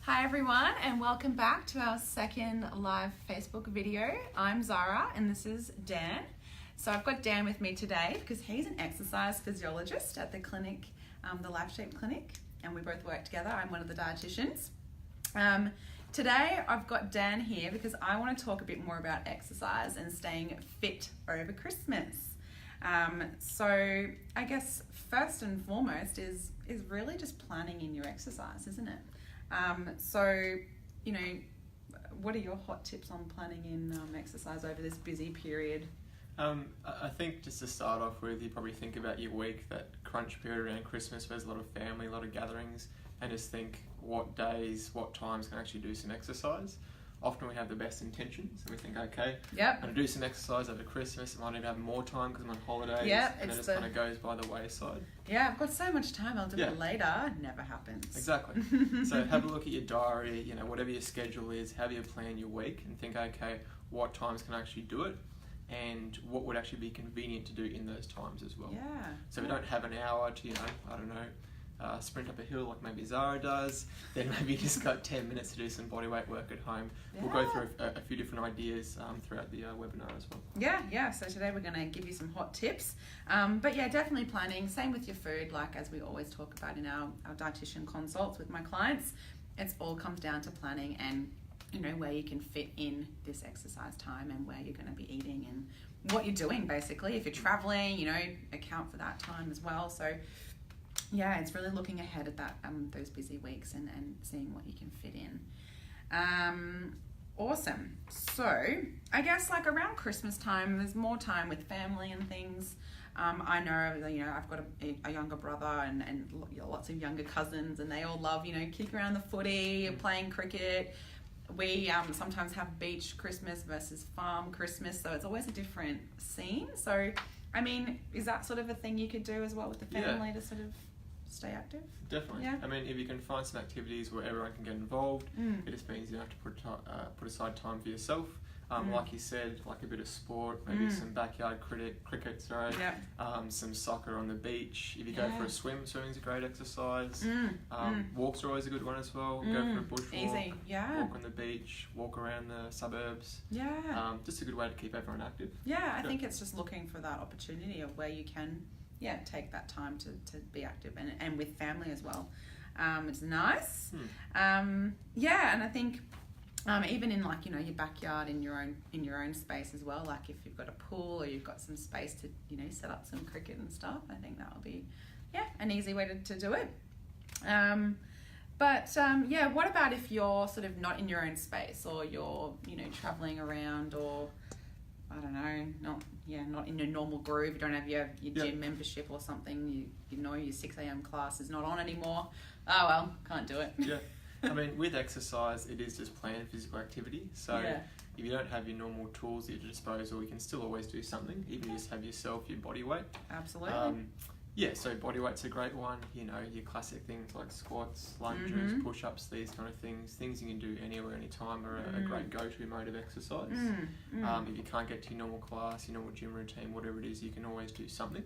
Hi everyone, and welcome back to our second live Facebook video. I'm Zara and this is Dan. So I've got Dan with me today because he's an exercise physiologist at the clinic, the LifeShape clinic, and we both work together. I'm one of the dietitians. Today I've got Dan here because I want to talk a bit more about exercise and staying fit over Christmas. So I guess first and foremost is really just planning in your exercise, isn't it? So, you know, what are your hot tips on planning in exercise over this busy period? I think just to start off with, you probably think about your week, that crunch period around Christmas where there's a lot of family, a lot of gatherings, and just think what days, what times can actually do some exercise. Often we have the best intentions and we think, okay, I'm going to do some exercise over Christmas. I might need to have more time because I'm on holidays. And it just kind of goes by the wayside. Yeah, I've got so much time, I'll do it later. Never happens. Exactly. So have a look at your diary, you know, whatever your schedule is, have you plan your week and think, okay, what times can I actually do it? And what would actually be convenient to do in those times as well. Yeah. So we don't have an hour to, you know, I don't know, sprint up a hill like maybe Zara does, then maybe just got 10 minutes to do some bodyweight work at home. We'll go through a few different ideas throughout the webinar as well. Yeah, so today we're going to give you some hot tips. But yeah, definitely planning. Same with your food, like as we always talk about in our dietitian consults with my clients. It all comes down to planning and, you know, where you can fit in this exercise time and where you're going to be eating and what you're doing basically. If you're traveling, you know, account for that time as well. So yeah, it's really looking ahead at that those busy weeks and seeing what you can fit in. Awesome. So I guess like around Christmas time, there's more time with family and things. I know, you know, I've got a younger brother and lots of younger cousins, and they all love, you know, kicking around the footy, playing cricket. We sometimes have beach Christmas versus farm Christmas, so it's always a different scene. So, I mean, is that sort of a thing you could do as well with the family to sort of stay active? Definitely. Yeah. I mean, if you can find some activities where everyone can get involved, it just means you don't have to put aside time for yourself. Like you said, like a bit of sport, maybe some backyard cricket, some soccer on the beach. If you go for a swim, swimming's a great exercise. Walks are always a good one as well. Go for a bush walk. Easy, Walk on the beach, walk around the suburbs. Just a good way to keep everyone active. I think it's just looking for that opportunity of where you can take that time to be active and with family as well. It's nice. And I think even in like, you know, your backyard in your own space as well, like if you've got a pool or you've got some space to, you know, set up some cricket and stuff, I think that'll be an easy way to do it. What about if you're sort of not in your own space, or you're, you know, traveling around, or I don't know, not in your normal groove, you don't have your gym membership or something, you know your 6 a.m. class is not on anymore. Oh well, can't do it. I mean, with exercise, it is just planned physical activity. So if you don't have your normal tools at your disposal, you can still always do something, even just have yourself, your body weight. Absolutely. So body weight's a great one. You know, your classic things like squats, lunges, push-ups, these kind of things. Things you can do anywhere, anytime are a great go-to mode of exercise. If you can't get to your normal class, your normal gym routine, whatever it is, you can always do something.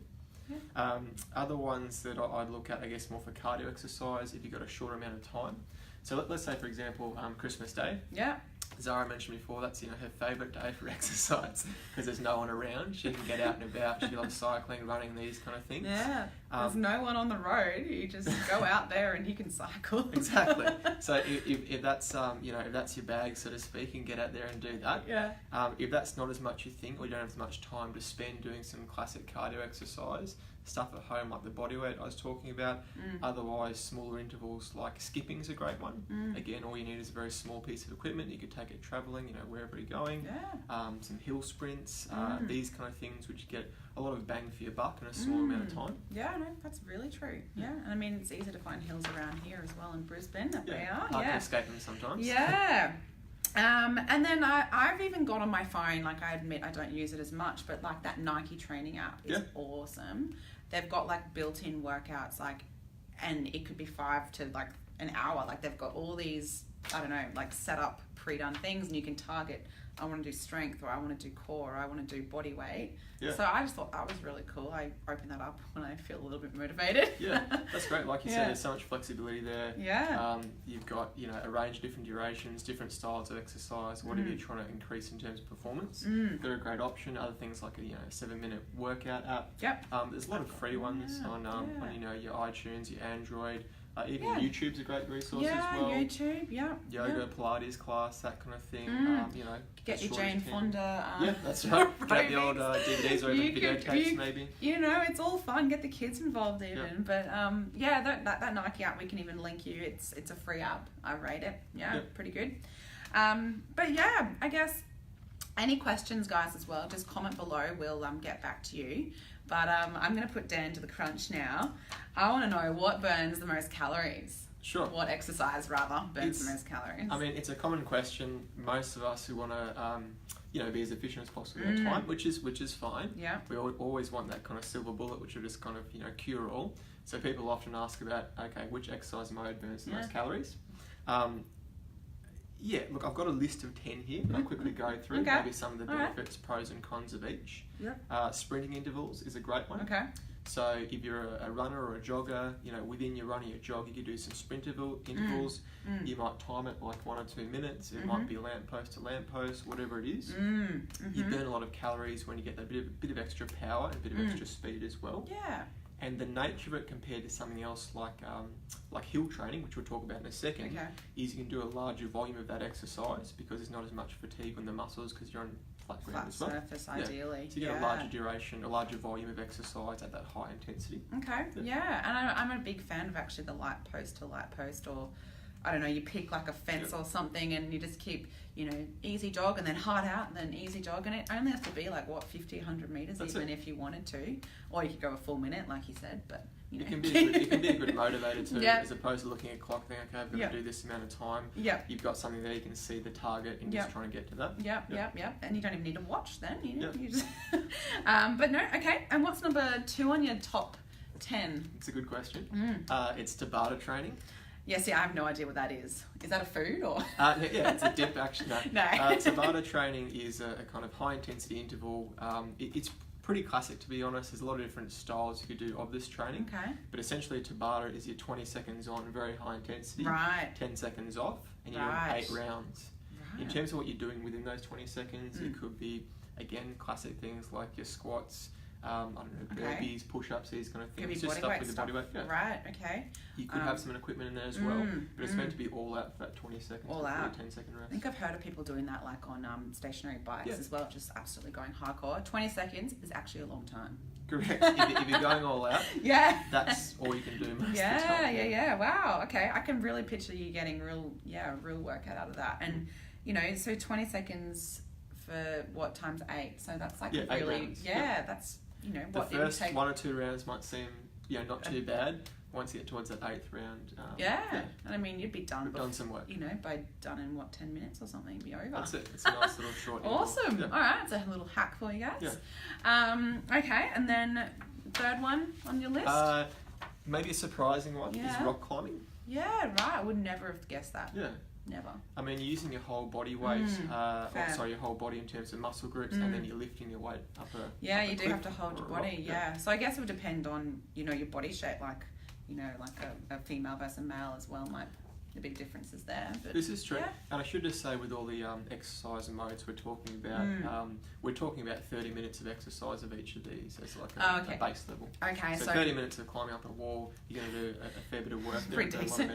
Other ones that I'd look at, I guess, more for cardio exercise, if you've got a short amount of time. So let's say, for example, Christmas Day. Zara mentioned before, that's, you know, her favourite day for exercise because there's no one around. She can get out and about. She loves cycling, running, these kind of things. There's no one on the road. You just go out there and you can cycle. Exactly. So if that's you know, if that's your bag, so to speak, you can get out there and do that. If that's not as much you think, or you don't have as much time to spend doing some classic cardio exercise, stuff at home like the body weight I was talking about. Otherwise, smaller intervals like skipping's a great one. Again, all you need is a very small piece of equipment. You could take it travelling, you know, wherever you're going. Some hill sprints, these kind of things which get a lot of bang for your buck in a small amount of time. That's really true. And I mean, it's easy to find hills around here as well in Brisbane. They are. Hard to escape them sometimes. And then I've even got on my phone, like I admit I don't use it as much, but like that Nike training app is awesome. They've got like built-in workouts, like, and it could be 5 to like an hour. Like they've got all these, I don't know, like set up pre-done things, and you can target, I want to do strength, or I want to do core, or I want to do body weight. Yeah. So I just thought that was really cool. I open that up when I feel a little bit motivated. Yeah, that's great. Like you said, there's so much flexibility there. Yeah. You've got, you know, a range of different durations, different styles of exercise, whatever you're trying to increase in terms of performance. They're a great option. Other things like a 7-minute workout app. Yep. There's a lot of free ones on you know, your iTunes, your Android. Even YouTube's a great resource as well. Yeah, YouTube, Yoga, Pilates class, that kind of thing. You know, get your Jane Fonda. Yeah, that's right. Get the old DVDs or even video tapes, maybe. You know, it's all fun. Get the kids involved even. Yep. But that Nike app, we can even link you. It's a free app. I rate it. Yeah, pretty good. But yeah, I guess any questions, guys, as well, just comment below. We'll get back to you. But I'm going to put Dan to the crunch now. I want to know what burns the most calories. Sure. What exercise, rather, burns the most calories? I mean, it's a common question. Most of us who want to, you know, be as efficient as possible with our time, which is fine. Yeah. We always want that kind of silver bullet, which will just kind of, you know, cure all. So people often ask about, okay, which exercise mode burns the most calories? Yeah, look, I've got a list of 10 here. I'll quickly go through maybe some of the benefits, pros and cons of each. Yeah. Sprinting intervals is a great one. Okay. So if you're a runner or a jogger, you know, within your run or your jog, you could do some sprint intervals. You might time it like 1 or 2 minutes. It might be lamppost to lamppost, whatever it is. You burn a lot of calories when you get that bit of extra power and a bit of extra speed as well. Yeah. And the nature of it compared to something else like hill training, which we'll talk about in a second, is you can do a larger volume of that exercise because there's not as much fatigue on the muscles because you're on flat ground as well. Surface, ideally. So you get a larger duration, a larger volume of exercise at that high intensity. Okay, yeah. And I'm a big fan of actually the light post to light post, or I don't know, you pick like a fence or something and you just keep, you know, easy jog and then hard out and then easy jog, and it only has to be like 50, 100 meters. That's even if you wanted to, or you could go a full minute like you said, but you know. It can be a good motivator too, as opposed to looking at a clock thinking, okay, I've got to do this amount of time. You've got something there, you can see the target and just trying to get to that. And you don't even need to watch then, you just but no, okay. And what's number 2 on your top 10? It's a good question. It's Tabata training. Yeah, see, I have no idea what that is. Is that a food or? Yeah, it's a dip actually. No. Tabata training is a kind of high intensity interval. It's pretty classic, to be honest. There's a lot of different styles you could do of this training. Okay. But essentially Tabata is your 20 seconds on, very high intensity. Right. 10 seconds off, and you're on 8 rounds. Right. In terms of what you're doing within those 20 seconds, it could be, again, classic things like your squats, I don't know, burpees, push-ups, these kind of things. Could be just stuff with the body weight. Yeah. Right, okay. You could have some equipment in there as well, but it's meant to be all out for that 20 seconds. All out. 10-second rest. I think I've heard of people doing that like on stationary bikes as well, just absolutely going hardcore. 20 seconds is actually a long time. Correct. If you're going all out, that's all you can do most of the time. Yeah. Wow. Okay, I can really picture you getting real workout out of that. And you know, so 20 seconds for what times 8? So that's like really 8 rounds. That's you know what the first 1 or 2 rounds might seem not too bad. Once you get towards that 8th round, and I mean you'd be done. We've done some work. You know, by done in 10 minutes or something, be over. That's it. It's a nice little short. Awesome. All right, it's a little hack for you guys. Okay, and then third one on your list. Maybe a surprising one is rock climbing. Yeah, right. I would never have guessed that. Yeah. Never. I mean, you're using your whole body weight, your whole body in terms of muscle groups, and then you're lifting your weight up a you do have to hold your body, So I guess it would depend on, you know, your body shape, like, you know, like a female versus male as well might the big differences there. But this is true. And I should just say with all the exercise modes we're talking about 30 minutes of exercise of each of these as like a base level. Okay, so 30 minutes of climbing up a wall, you're going to do a fair bit of work. Pretty decent.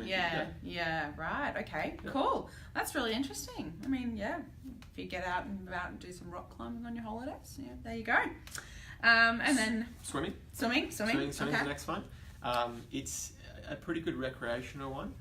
Right. Okay, cool. That's really interesting. I mean, if you get out and about and do some rock climbing on your holidays, there you go. And then swimming. Swimming's the next one. It's a pretty good recreational one.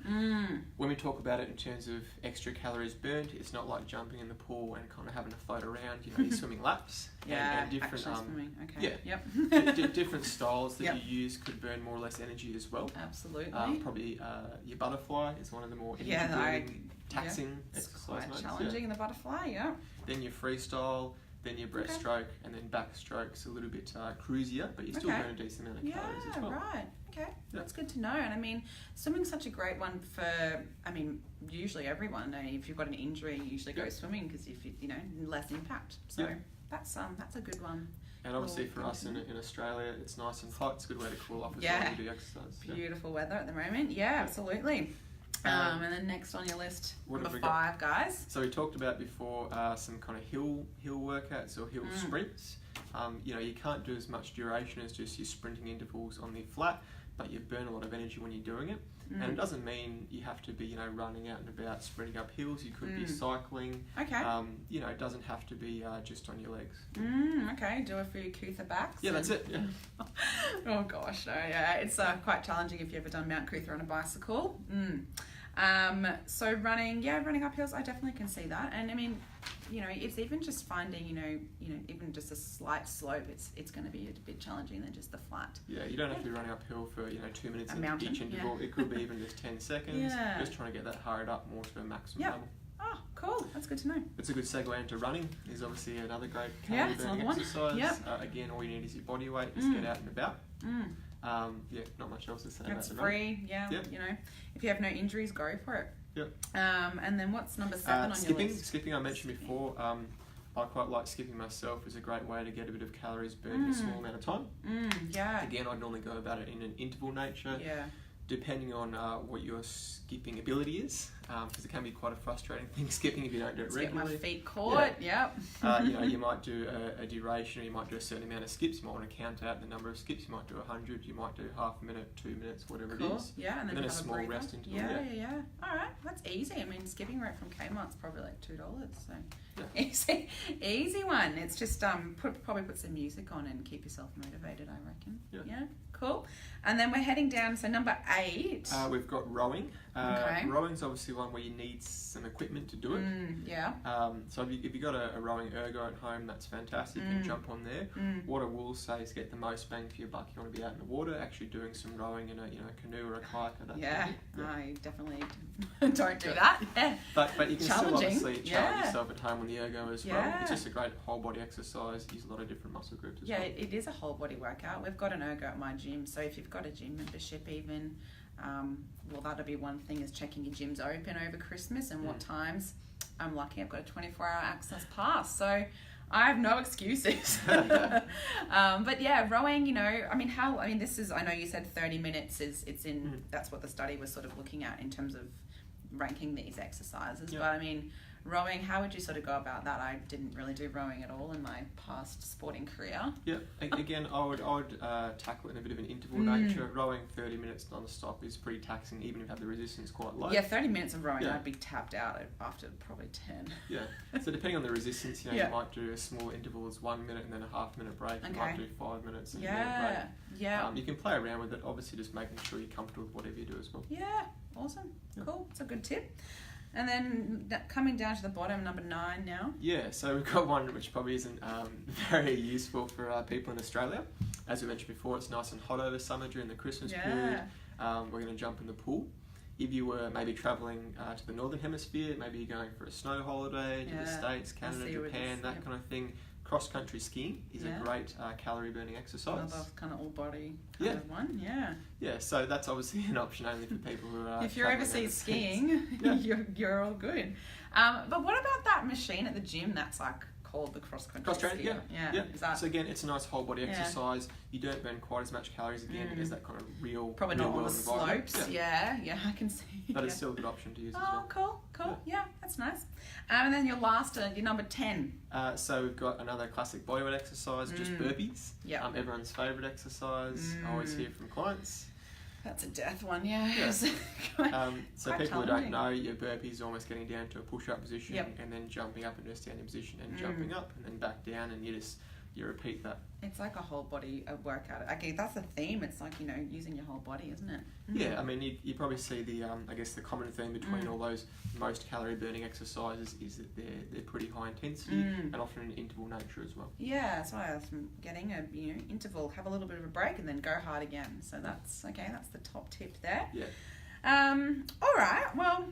When we talk about it in terms of extra calories burnt, it's not like jumping in the pool and kind of having to float around. You know, you're swimming laps. And different swimming. Okay. Different styles that you use could burn more or less energy as well. Absolutely. Probably your butterfly is one of the more energy taxing exercise modes. Quite challenging the butterfly. Then your freestyle. then your breaststroke, and then backstroke's a little bit cruisier, but you still burn a decent amount of calories as well. Right. Okay, that's good to know. And I mean, swimming's such a great one for, usually everyone. If you've got an injury, you usually go swimming because less impact. So that's a good one. And obviously for us in Australia, it's nice and hot. It's a good way to cool off as well when you do exercise. Beautiful weather at the moment. Yeah, absolutely. And then next on your list, number 5, guys. So we talked about before some kind of hill workouts or hill sprints. You can't do as much duration as just your sprinting intervals on the flat, but you burn a lot of energy when you're doing it. And it doesn't mean you have to be, running out and about, sprinting up hills. You could be cycling. Okay. It doesn't have to be just on your legs. Okay. Do a few Cootha backs. Yeah, that's it. Yeah. Oh gosh, no, yeah, it's quite challenging if you've ever done Mount Cootha on a bicycle. So running up hills, I definitely can see that. And I mean, it's even just finding, even just a slight slope, it's going to be a bit challenging than just the flat. Yeah, you don't have to be running uphill for, 2 minutes in each interval. Yeah. It could be even just 10 seconds. Yeah. Just trying to get that hurried up more to a maximum level. Oh, cool. That's good to know. It's a good segue into running. Is obviously another great calorie burning exercise. Yep. Again, all you need is your body weight. Just get out and about. Not much else to say about It's free. Yeah. Yep. If you have no injuries, go for it. Yep. And then what's number 7 on your list? Skipping I mentioned before. I quite like skipping myself. Is a great way to get a bit of calories burned in a small amount of time. Yeah. Again, I'd normally go about it in an interval nature. Yeah. Depending on what your skipping ability is, because it can be quite a frustrating thing skipping if you don't do it regularly. Get my feet caught. Yep. You might do a duration, or you might do a certain amount of skips. You might want to count out the number of skips. You might do 100. You might do half a minute, 2 minutes, whatever it is. Yeah, and then a small rest interval. Yeah. All right, that's easy. I mean, skipping rope from Kmart's probably like $2, so easy one. It's just probably put some music on and keep yourself motivated, I reckon. Yeah. Cool. And then we're heading down, so number 8. We've got rowing. Okay. Rowing's obviously one where you need some equipment to do it. Yeah. So if you've got a rowing ergo at home, that's fantastic. You can jump on there. What I will say is get the most bang for your buck. You want to be out in the water, actually doing some rowing in a canoe or a kayak. I definitely don't do that. Yeah. But you can still obviously challenge yourself at home on the ergo as well. It's just a great whole body exercise. Use a lot of different muscle groups as well. Yeah, it is a whole body workout. We've got an ergo at my gym, so if you've got a gym membership even, that'll be one thing, is checking your gyms open over Christmas and what times. I'm lucky I've got a 24-hour access pass, so I have no excuses. But yeah, rowing, this is, I know you said 30 minutes it's in, that's what the study was sort of looking at in terms of ranking these exercises. But I mean, rowing, how would you sort of go about that? I didn't really do rowing at all in my past sporting career. Yeah, again, I would tackle it in a bit of an interval nature. Rowing 30 minutes non-stop is pretty taxing, even if you have the resistance quite low. Yeah, 30 minutes of rowing, I'd be tapped out after probably 10. Yeah, so depending on the resistance, you might do a small interval as 1 minute and then a half-minute break. You might do 5 minutes and a minute break. Yeah. You can play around with it, obviously just making sure you're comfortable with whatever you do as well. Yeah, awesome. Cool, it's a good tip. And then coming down to the bottom, number 9 now. Yeah, so we've got one which probably isn't very useful for people in Australia. As we mentioned before, it's nice and hot over summer during the Christmas period. We're going to jump in the pool. If you were maybe travelling to the Northern Hemisphere, maybe you're going for a snow holiday to the States, Canada, Japan, that kind of thing. Cross-country skiing is a great calorie-burning exercise. Another kind of all-body kind of one, Yeah, so that's obviously an option only for people who are... If you're overseas skiing, you're all good. But what about that machine at the gym that's like called the cross-country skiing? Yeah. So again, it's a nice whole-body exercise. You don't burn quite as much calories again. It has that kind of real... Probably not on the slopes. Yeah, I can see. But it's still a good option to use as well. Oh, cool. Yeah, that's nice. And then your last, your number 10. So we've got another classic bodyweight exercise, just burpees. Yeah. Everyone's favourite exercise. I always hear from clients. That's a death one, yeah. So people who don't know, your burpees are almost getting down to a push-up position and then jumping up into a standing position and jumping up and then back down, and you repeat that. It's like a whole body workout. Okay, that's the theme. It's like, using your whole body, isn't it? Yeah, I mean, you probably see the the common theme between all those most calorie burning exercises is that they're pretty high intensity and often an interval nature as well. Yeah, that's why I was getting a interval, have a little bit of a break and then go hard again. So that's okay. That's the top tip there. Yeah. All right. Well,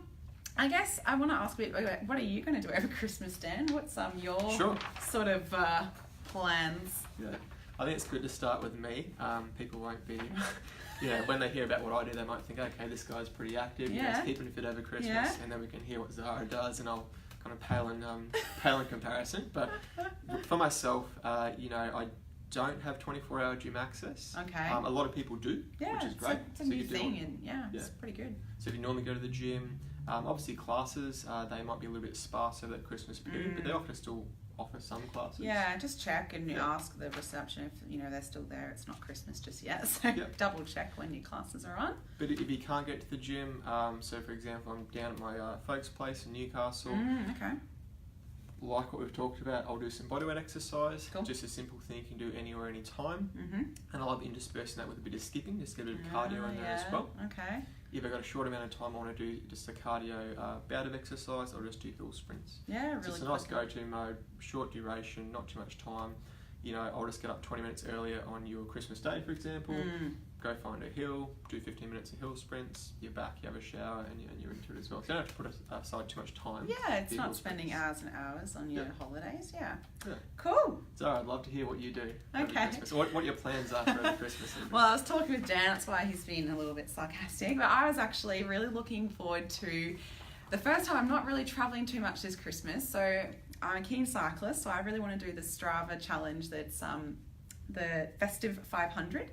I guess I want to ask you, what are you going to do over Christmas, Dan? What's your Sure. sort of plans? Yeah, I think it's good to start with me. People won't be, when they hear about what I do, they might think, okay, this guy's pretty active, he's keeping fit over Christmas, and then we can hear what Zara does, and I'll kind of pale in comparison. But for myself, I don't have 24-hour gym access. Okay. A lot of people do, which is great. It's a new thing, and it's pretty good. So if you normally go to the gym, obviously classes, they might be a little bit sparse over that Christmas period, but they often still offer some classes. Yeah, just check and ask the reception if they're still there. It's not Christmas just yet, so double check when your classes are on. But if you can't get to the gym, so for example, I'm down at my folks' place in Newcastle. Okay. Like what we've talked about, I'll do some bodyweight exercise. Cool. Just a simple thing you can do anywhere, anytime. And I love interspersing that with a bit of skipping, just get a bit of cardio in there as well. Okay. If I've got a short amount of time, I want to do just a cardio bout of exercise, I'll just do hill sprints. Yeah, really. So it's a nice go-to mode, short duration, not too much time. I'll just get up 20 minutes earlier on your Christmas day, for example, go find a hill, do 15 minutes of hill sprints, you're back, you have a shower, and you're into it as well. So you don't have to put aside too much time. Yeah, it's not spending hours and hours on your holidays. Yeah. Yeah. Cool. So I'd love to hear what you do over Okay. Christmas. What your plans are for over Christmas. Well, I was talking with Dan, that's why he's been a little bit sarcastic, but I was actually really looking forward to the first time. I'm not really travelling too much this Christmas, so I'm a keen cyclist, so I really want to do the Strava challenge that's the Festive 500.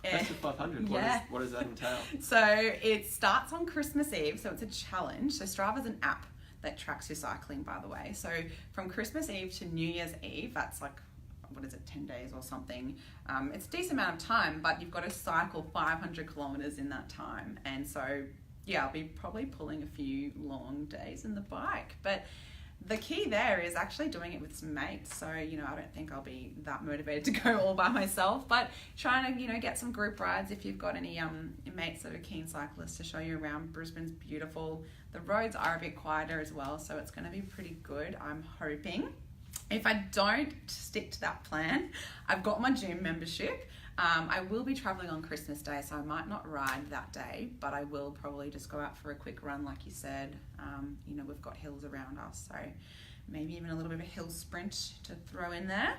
Festive 500? What does that entail? So it starts on Christmas Eve, so it's a challenge. So Strava's an app that tracks your cycling, by the way. So from Christmas Eve to New Year's Eve, that's like, 10 days or something. It's a decent amount of time, but you've got to cycle 500 kilometres in that time. And so, I'll be probably pulling a few long days in the bike. But the key there is actually doing it with some mates. So, I don't think I'll be that motivated to go all by myself, but trying to, get some group rides if you've got any mates that are keen cyclists to show you around. Brisbane's beautiful. The roads are a bit quieter as well, so it's going to be pretty good, I'm hoping. If I don't stick to that plan, I've got my gym membership. I will be travelling on Christmas Day, so I might not ride that day, but I will probably just go out for a quick run, like you said. We've got hills around us, so maybe even a little bit of a hill sprint to throw in there.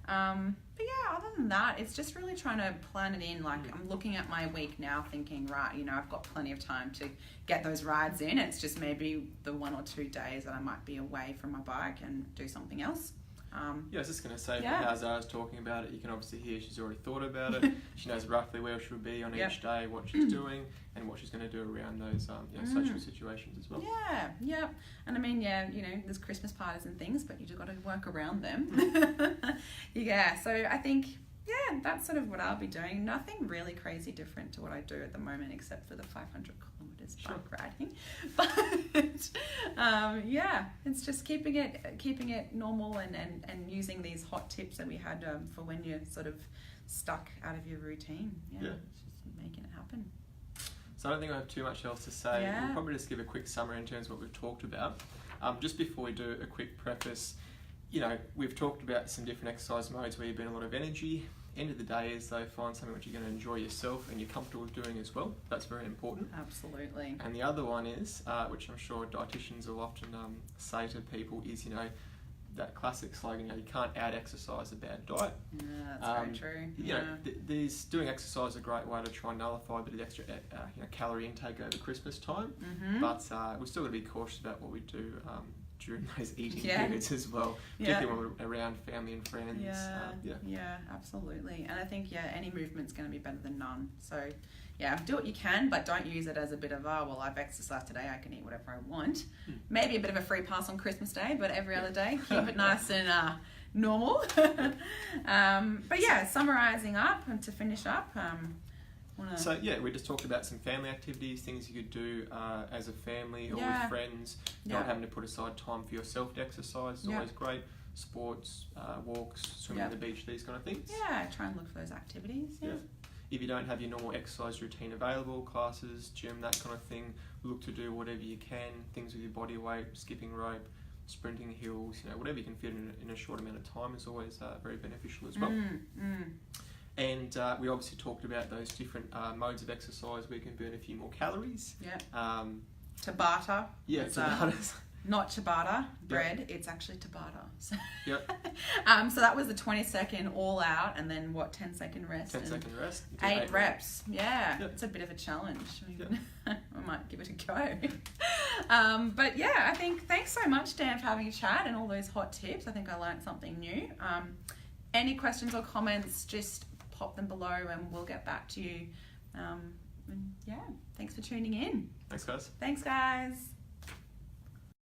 But yeah, other than that, it's just really trying to plan it in. Like, I'm looking at my week now thinking, right, I've got plenty of time to get those rides in. It's just maybe the 1 or 2 days that I might be away from my bike and do something else. I was just going to say, how Zara's talking about it, you can obviously hear she's already thought about it. She knows roughly where she'll be on each day, what she's doing, and what she's going to do around those social situations as well. Yeah. And I mean, there's Christmas parties and things, but you just got to work around them. So I think, that's sort of what I'll be doing. Nothing really crazy different to what I do at the moment, except for the 500 kilometres bike riding. But it's just keeping it normal and using these hot tips that we had for when you're sort of stuck out of your routine. It's just making it happen. So I don't think I have too much else to say. We'll probably just give a quick summary in terms of what we've talked about. Just before we do a quick preface, we've talked about some different exercise modes where you burn a lot of energy. End of the day is, though, find something which you're going to enjoy yourself and you're comfortable doing as well. That's very important. Absolutely. And the other one is, which I'm sure dietitians will often say to people, is, that classic slogan, you can't add exercise a bad diet. Yeah, that's very true. Doing exercise is a great way to try and nullify a bit of extra calorie intake over Christmas time. But we're still got to be cautious about what we do during those eating periods as well, particularly when we're around family and friends. Absolutely. And I think any movement's going to be better than none. So do what you can, but don't use it as a bit of I've exercised today, I can eat whatever I want. Maybe a bit of a free pass on Christmas Day, but every other day keep it nice and normal. But summarising up and to finish up, So we just talked about some family activities, things you could do as a family or with friends. Not having to put aside time for yourself to exercise is always great. Sports, walks, swimming at the beach, these kind of things. Try and look for those activities. If you don't have your normal exercise routine available, classes, gym, that kind of thing, look to do whatever you can. Things with your body weight, skipping rope, sprinting hills, whatever you can fit in a short amount of time is always very beneficial as well. And we obviously talked about those different modes of exercise where you can burn a few more calories. Tabata. Yeah, It's, Tabatas. not ciabatta bread, it's actually Tabata. So, Yep. So that was the 20-second all out, and then 10-second rest. 10-second rest. 8 reps. Yeah, Yep. it's a bit of a challenge. I might give it a go. But yeah, I think thanks so much, Dan, for having a chat and all those hot tips. I think I learned something new. Any questions or comments, just pop them below and we'll get back to you. And yeah, thanks for tuning in. Thanks, guys. Thanks, guys.